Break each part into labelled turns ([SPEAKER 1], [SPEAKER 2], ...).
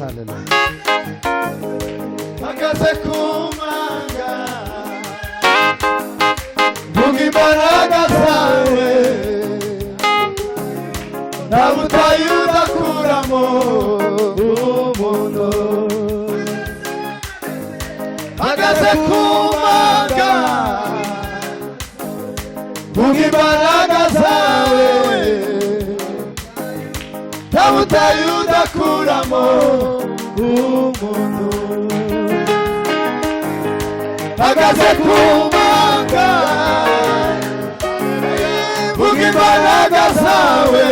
[SPEAKER 1] Hallelujah.
[SPEAKER 2] Magaze kumanga vuga imbaraga zawe nta butayu udakuramo umuntu magaze kumanga vuga imbaraga zawe nta butayu udakuramo umuntu magaze kumanga vuga imbaraga zawe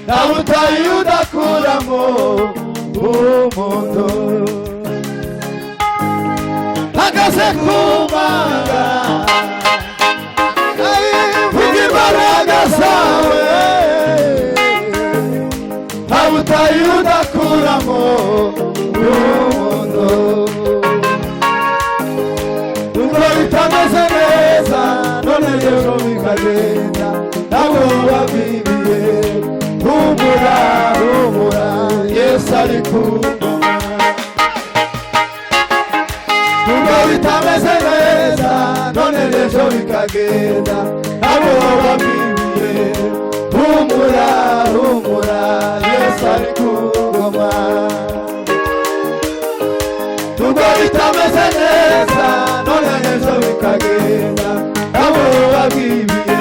[SPEAKER 2] nta butayu udakuramo umuntu magaze kumanga vuga imbaraga zawe nta butayu udakuramo umuntu nubwo bitameze neza none rero bikagenda ntabwo wabwibiye humura humura Yesu ari ku ngoma nubwo bitameze neza none rero bikagenda ntabwo wabwibiye humura humura Yesu ari ku ngoma nubwo bitameze neza none rero bikagenda ntabwo wabwibiye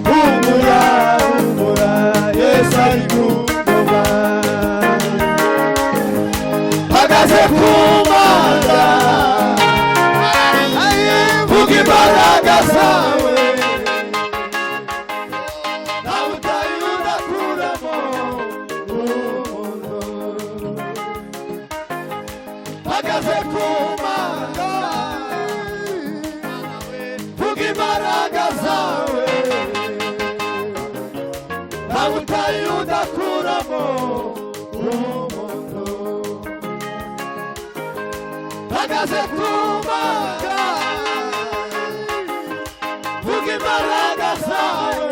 [SPEAKER 2] humura humura Yesu ari ku ngoma hagaze ku manga vuga imbaraga zawe nta butayu udakuramo umuntu hagaze ku manga vuga imbaraga zawe nta butayu udakuramo umuntu hagaze ku manga vuga imbaraga zawe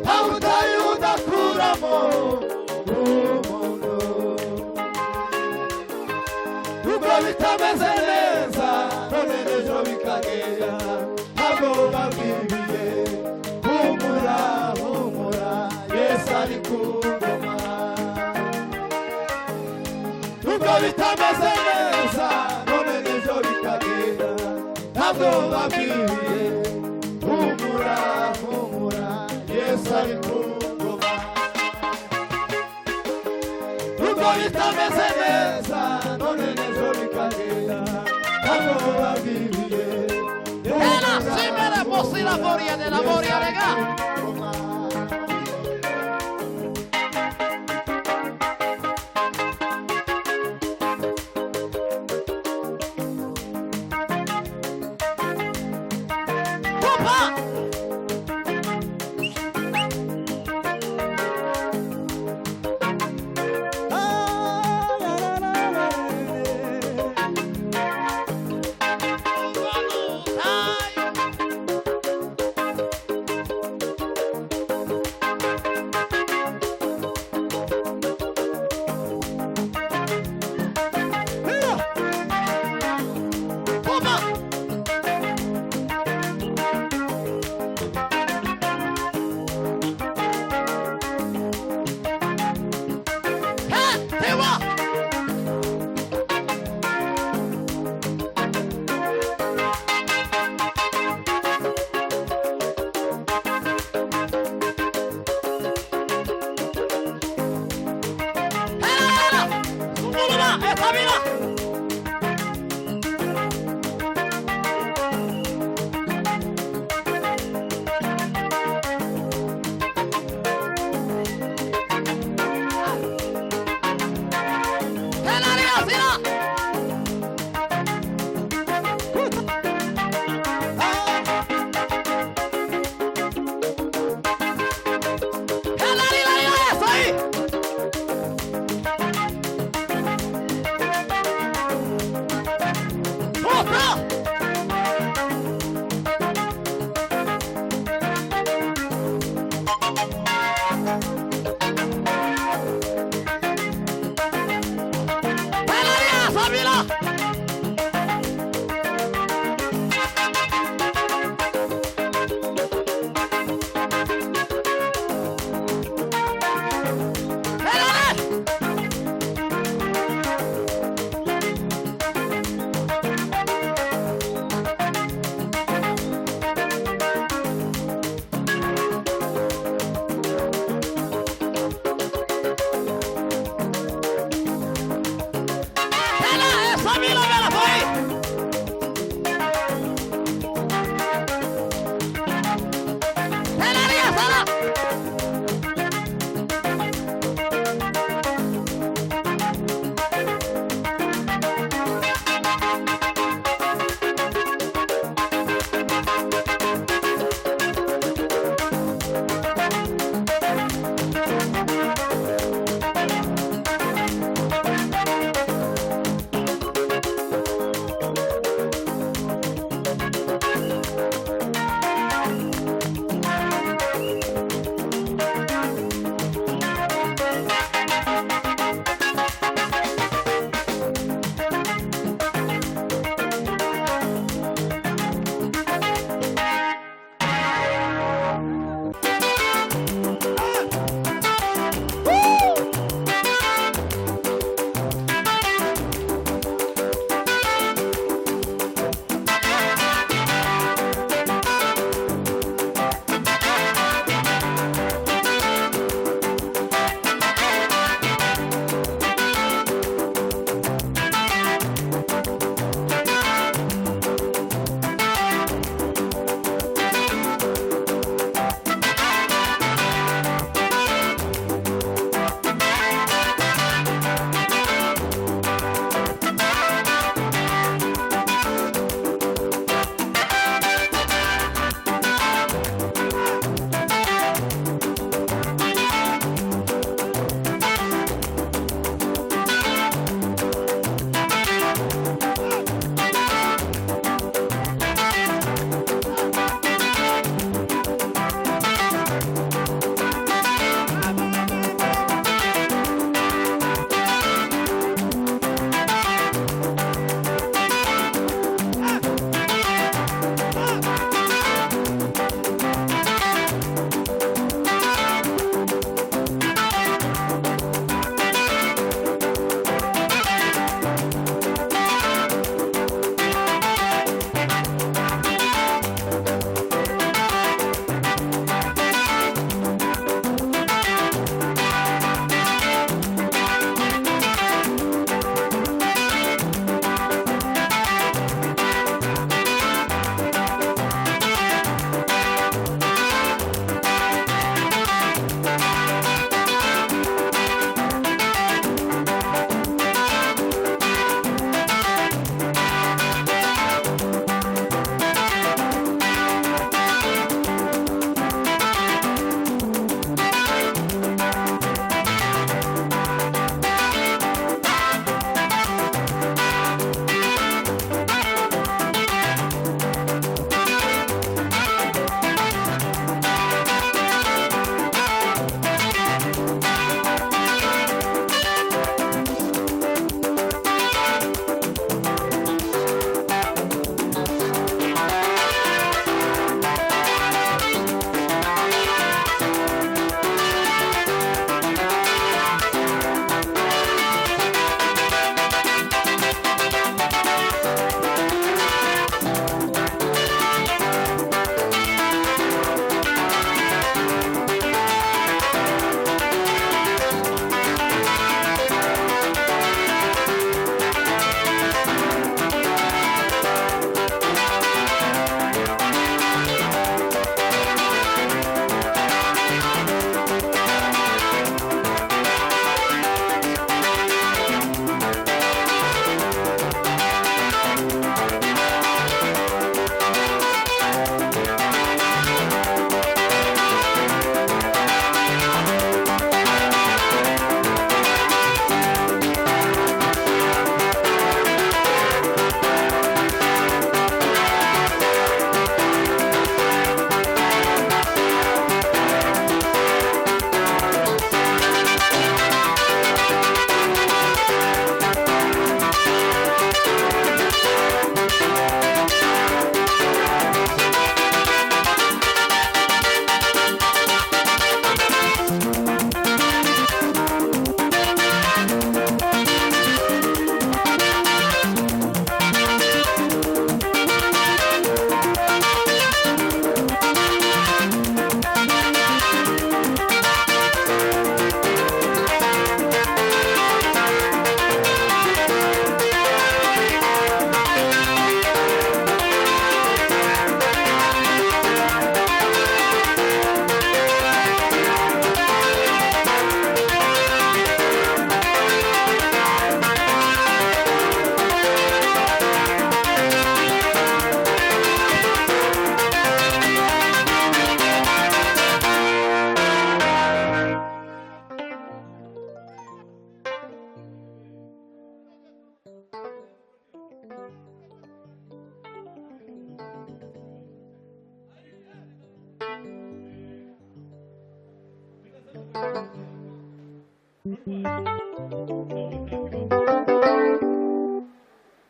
[SPEAKER 2] nta butayu udakuramo umuntu nubwo bitameze neza none ejo bikagera ntabwo babwibiye humura humura Yesu ari ku ngoma nubwo bitameze neza none ejo bikagera ntabwo babwibiye humura humura Yesu ari ku ngoma nubwo bitameze neza none ejo bikagera ntabwo babwibiye
[SPEAKER 3] Ela simere posi la boria della boria rega.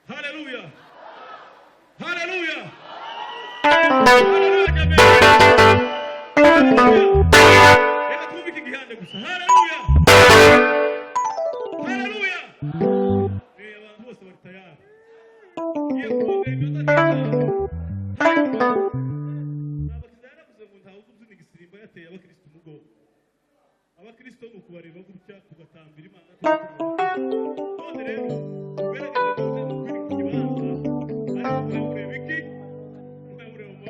[SPEAKER 1] Haleluya. Haleluya. Haleluya jamani. Reka twumvike igihande gusa. Haleluya. Haleluya. Abantu bose bari tayari. Ngiye kuvuga iminota n'abakizana kuze ngo ntawe uzuza igisimba yateye abakristo umugongo. Abakristo ngo kubareba gutya kugatambira Imana. None rero ugerageze kuza kwiri kibanza ariko urebe iki urebe mu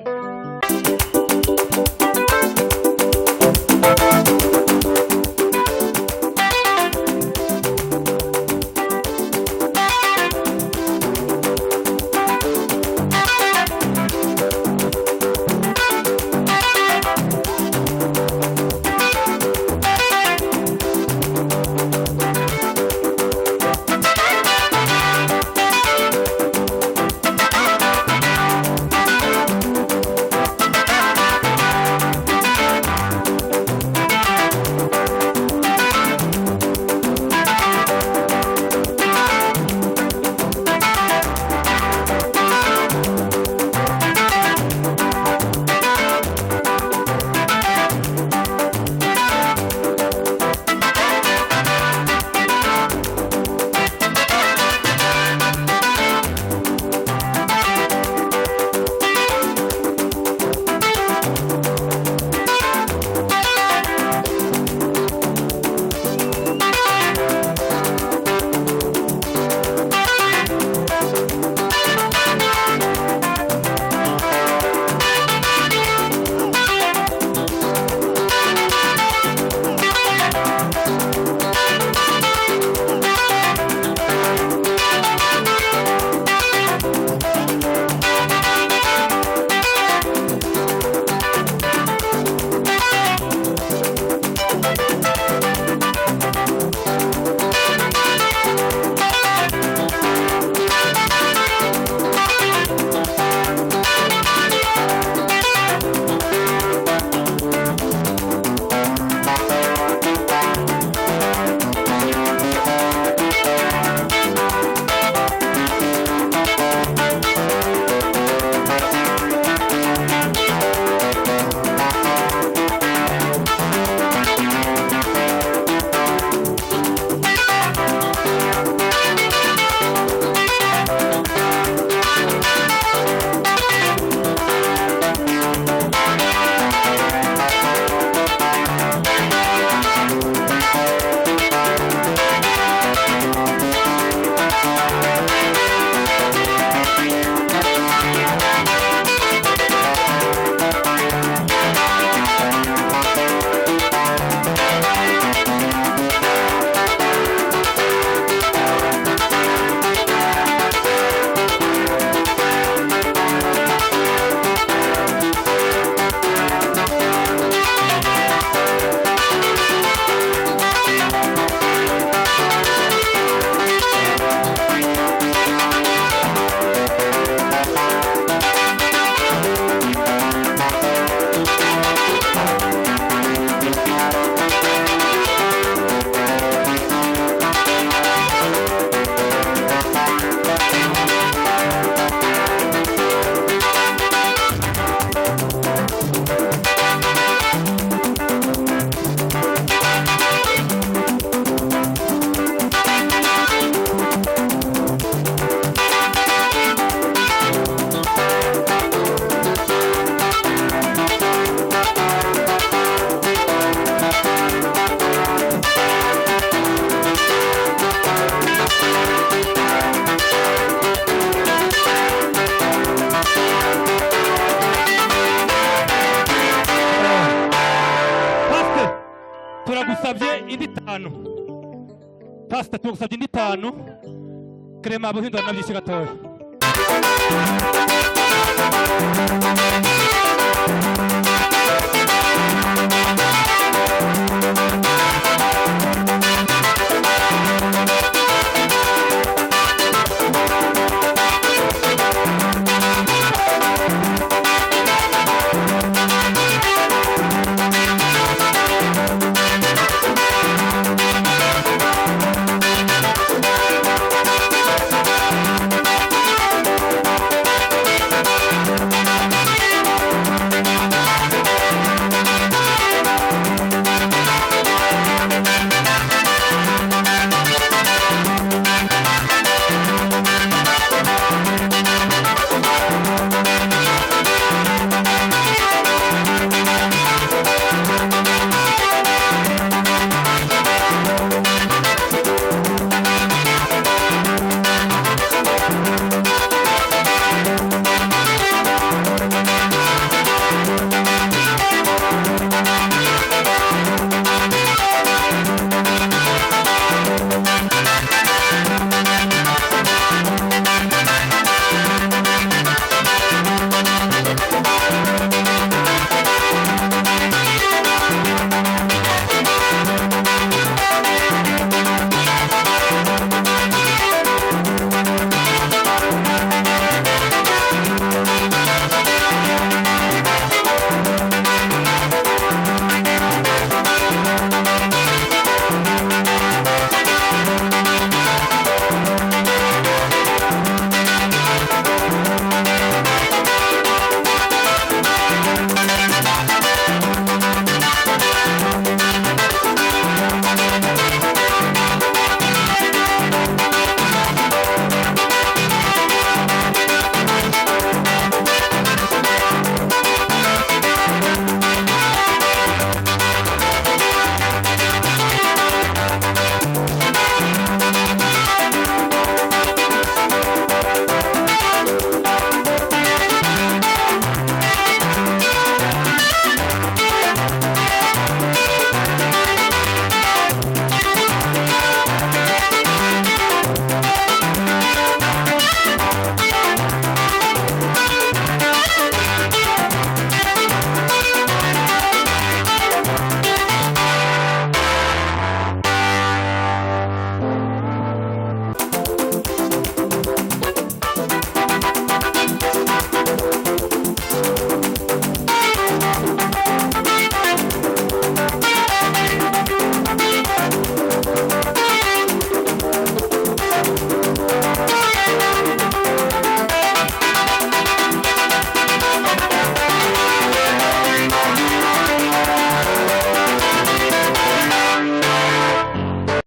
[SPEAKER 4] turagusabye indi tanu pastor turagusabye indi tanu krema abuhindura nabyinshi gatoya